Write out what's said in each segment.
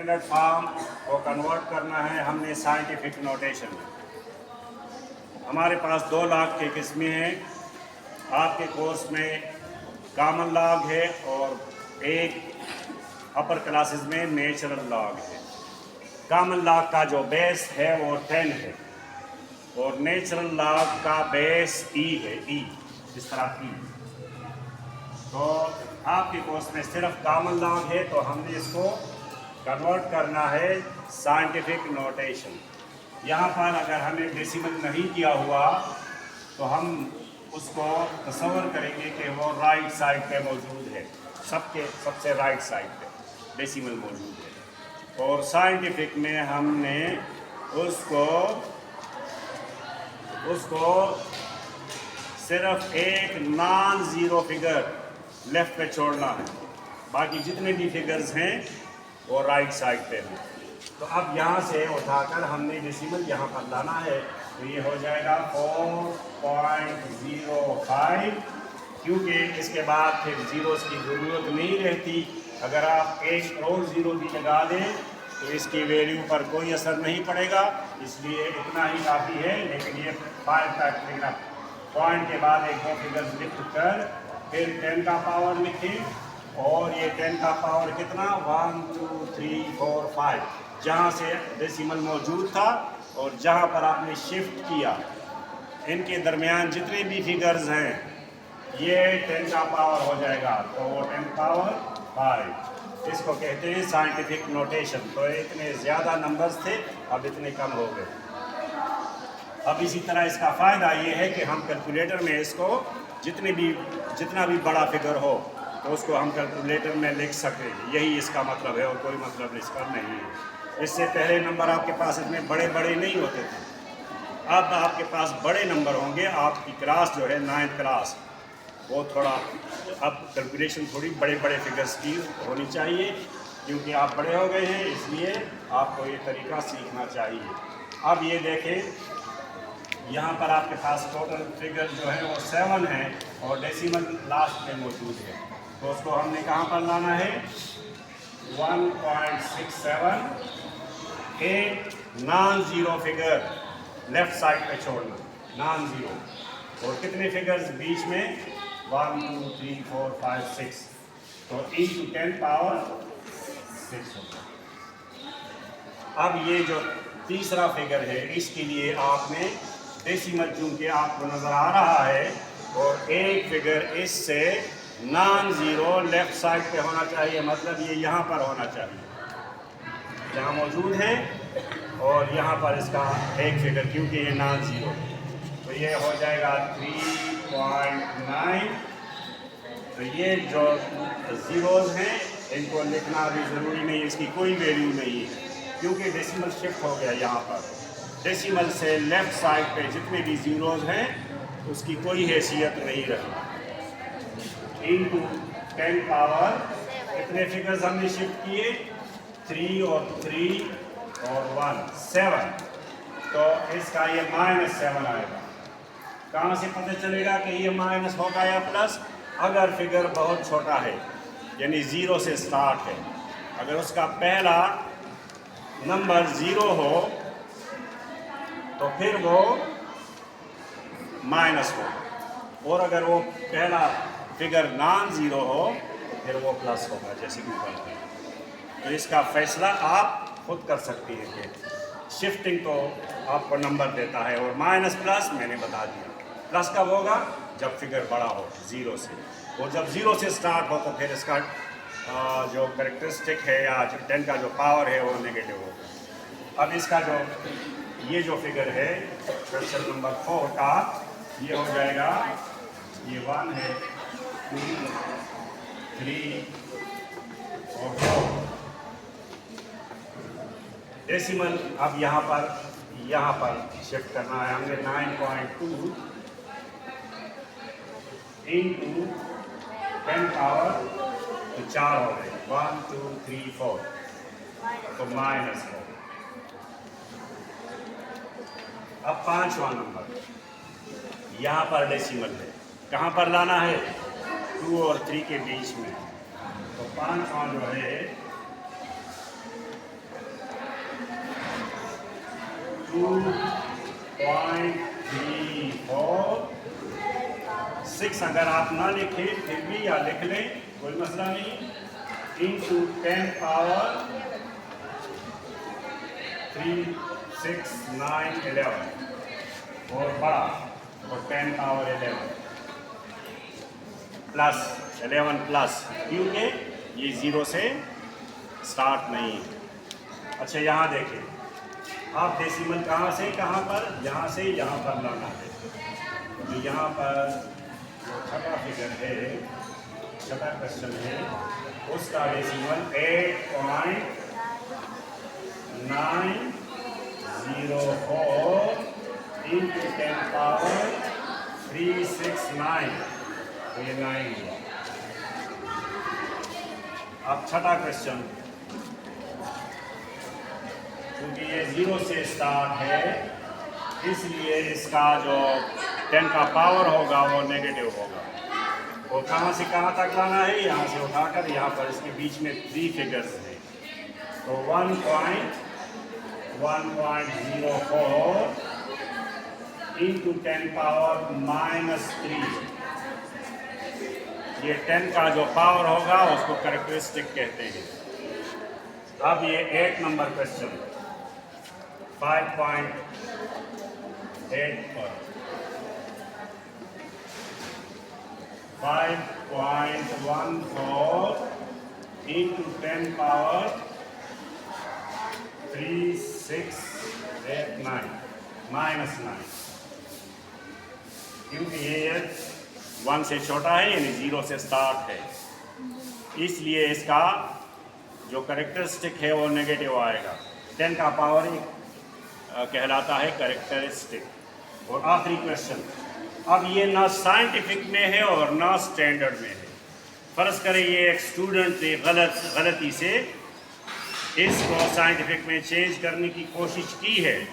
Standard form को convert करना है हमने साइंटिफिक नोटेशन में। हमारे पास 2 लॉग की किस्में हैं। आपके कोर्स में कॉमन लॉग है और एक अपर क्लासेस में नेचुरल लॉग है। कॉमन लॉग का जो बेस है वो 10 है और नेचुरल लॉग का बेस ई है, ई इस तरह ई। तो आपके कोर्स में सिर्फ कॉमन लॉग है तो हमने इसको कन्वर्ट करना है साइंटिफिक नोटेशन। यहाँ पर अगर हमें डेसिमल नहीं किया हुआ तो हम उसको तस्वर करेंगे कि वो राइट साइड पे मौजूद है, सबसे राइट साइड पे डेसिमल मौजूद है। और साइंटिफिक में हमने उसको सिर्फ एक नॉन ज़ीरो फिगर लेफ़्ट पे छोड़ना है, बाकी जितने भी फिगर्स हैं वो राइट साइड पे हैं। तो अब यहाँ से उठाकर हमने डेसिमल यहाँ पर लाना है, तो ये हो जाएगा 4.05, क्योंकि इसके बाद फिर ज़ीरोस की ज़रूरत नहीं रहती। अगर आप एक और ज़ीरो भी लगा दें तो इसकी वैल्यू पर कोई असर नहीं पड़ेगा, इसलिए इतना ही काफ़ी है। लेकिन ये 5 तक लिखना, पॉइंट के बाद एक 2 फिगर्स लिख कर फिर 10 का पावर लिखें और ये 10 का पावर कितना 1 2 3 4 5 जहाँ से डेसिमल मौजूद था और जहाँ पर आपने शिफ्ट किया इनके दरमियान जितने भी फिगर्स हैं ये 10 का पावर हो जाएगा, तो वो 10 पावर 5 इसको कहते हैं साइंटिफिक नोटेशन। तो इतने ज़्यादा नंबर्स थे, अब इतने कम हो गए। अब इसी तरह इसका फ़ायदा ये है कि हम कैलकुलेटर में इसको जितना भी बड़ा फिगर हो तो उसको हम कैलकुलेटर में लिख सकें, यही इसका मतलब है और कोई मतलब इसका नहीं है। इससे पहले नंबर आपके पास इसमें बड़े बड़े नहीं होते थे, अब आपके पास बड़े नंबर होंगे। आपकी क्लास जो है 9th क्लास, वो थोड़ा अब कैलकुलेशन थोड़ी बड़े बड़े फिगर्स की होनी चाहिए, क्योंकि आप बड़े हो गए हैं, इसलिए आपको ये तरीका सीखना चाहिए। अब ये देखें, यहाँ पर आपके पास टोटल फिगर जो है वो 7 है और डेसिमल लास्ट में मौजूद है, तो उसको हमने कहाँ पर लाना है 1.67, एक non zero figure left side पे छोड़ना, नॉन ज़ीरो। और कितने फिगर्स बीच में 1 2 3 4 5 6, तो into 10 पावर 6 होगा। अब ये जो तीसरा फिगर है इसके लिए आपने डेसिमल चूँकि आपको नज़र आ रहा है और एक फिगर इससे नॉन ज़ीरो लेफ़्ट साइड पे होना चाहिए, मतलब ये यहाँ पर होना चाहिए जहाँ मौजूद है, और यहाँ पर इसका एक फिगर क्योंकि ये नॉन ज़ीरो है, तो ये हो जाएगा 3.9। तो ये जो ज़ीरोज़ हैं इनको लिखना भी ज़रूरी नहीं, इसकी कोई वैल्यू नहीं है, क्योंकि डेसिमल शिफ्ट हो गया। यहाँ पर डेसिमल से लेफ़्ट साइड पे जितने भी ज़ीरोज़ हैं उसकी कोई हैसियत नहीं रही। इनटू 10 पावर कितने फिगर्स हमने शिफ्ट किए 3 और 3 और 1 7, तो इसका ये -7 आएगा। कहाँ से पता चलेगा कि ये माइनस होगा या प्लस? अगर फिगर बहुत छोटा है, यानी 0 से स्टार्ट है, अगर उसका पहला नंबर 0 हो तो फिर वो माइनस होगा, और अगर वो पहला फिगर नॉन ज़ीरो हो तो फिर वो प्लस होगा, जैसे कि ऊपर है। तो इसका फैसला आप खुद कर सकती हैं कि शिफ्टिंग तो आपको नंबर देता है, और माइनस प्लस मैंने बता दिया। प्लस कब होगा? जब फिगर बड़ा हो 0 से, और जब 0 से स्टार्ट हो तो फिर इसका जो कैरेक्टरिस्टिक है या 10 का जो पावर है वो नेगेटिव होगा। अब इसका ये जो फिगर है क्वेश्चन नंबर 4 का, ये हो जाएगा, ये 1 है 2 3 और 4 डेसिमल। अब यहाँ पर शिफ्ट करना है हमने 9.2 इंटू 10 पावर, तो 4 हो गए 1 2 3 4, तो -4। अब 5वां नंबर यहाँ पर डेसिमल है, कहाँ पर लाना है 2 और 3 के बीच में, तो 5वां जो है 2.34 अगर आप ना लिखें फिर भी या लिख लें कोई मसला नहीं, इंटू 10 पावर 3, 6, 9, 11 और बड़ा तो 10 पावर 11 प्लस 11 प्लस, क्योंकि ये 0 से स्टार्ट नहीं है। अच्छा यहाँ देखें, आप डेसिमल कहाँ से कहाँ पर, यहाँ से यहाँ पर लाना है। तो यहाँ पर जो छठा फिगर है, छठा क्वेश्चन है, उसका डेसिमल 8.904 इंटू 10 पावर 369, तो ये 9 हुआ। अब छठा क्वेश्चन, क्योंकि ये 0 से स्टार्ट है इसलिए इसका जो 10 का पावर होगा वो नेगेटिव होगा। वो कहाँ से कहाँ तक लाना है, यहाँ से उठाकर यहाँ पर इसके बीच में 3 फिगर्स हैं, तो 1.104 इंटू 10 पावर -3, ये 10 का जो पावर होगा उसको कैरेक्टरिस्टिक कहते हैं। अब ये 8 नंबर क्वेश्चन 5.8 पर 5.14 इंटू 10 पावर 3689 -9, क्योंकि ये 1 से छोटा है यानी 0 से स्टार्ट है, इसलिए इसका जो कैरेक्टरिस्टिक है वो नेगेटिव आएगा। 10 का पावर कहलाता है कैरेक्टरिस्टिक। और आखिरी क्वेश्चन, अब ये ना साइंटिफिक में है और ना स्टैंडर्ड में है। फ़र्ज़ करें ये एक स्टूडेंट ने गलती से इसको साइंटिफिक में चेंज करने की कोशिश की है,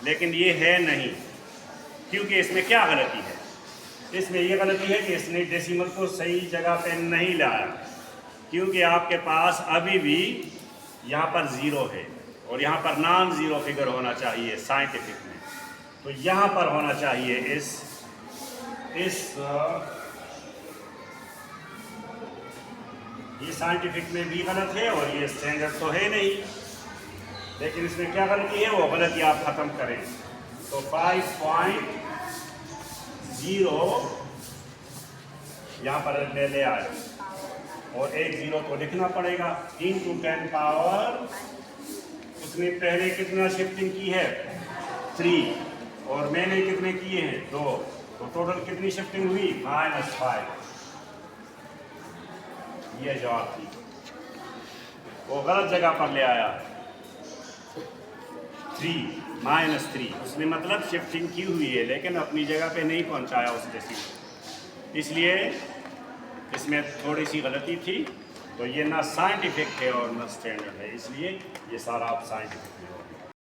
लेकिन ये है नहीं, क्योंकि इसमें क्या गलती है? इसमें ये गलती है कि इसने डेसिमल को सही जगह पे नहीं लाया, क्योंकि आपके पास अभी भी यहाँ पर 0 है और यहाँ पर नॉन ज़ीरो फिगर होना चाहिए साइंटिफिक में, तो यहाँ पर होना चाहिए ये साइंटिफिक में भी गलत है और ये स्टैंडर्ड तो है नहीं, लेकिन इसमें क्या गलती है वो गलती आप ख़त्म करें। तो 5.0 यहाँ पर ले आए और एक 0 को लिखना पड़ेगा इंटू 10 पावर, उसने पहले कितना शिफ्टिंग की है 3 और मैंने कितने किए हैं 2, तो टोटल कितनी शिफ्टिंग हुई -5। ये जवाब थी, वो गलत जगह पर ले आया 3 -3, उसने मतलब शिफ्टिंग की हुई है लेकिन अपनी जगह पे नहीं पहुंचाया उस डेसिमल, इसलिए इसमें थोड़ी सी गलती थी। तो ये ना साइंटिफिक है और ना स्टैंडर्ड है, इसलिए ये सारा आप साइंटिफिक में हो।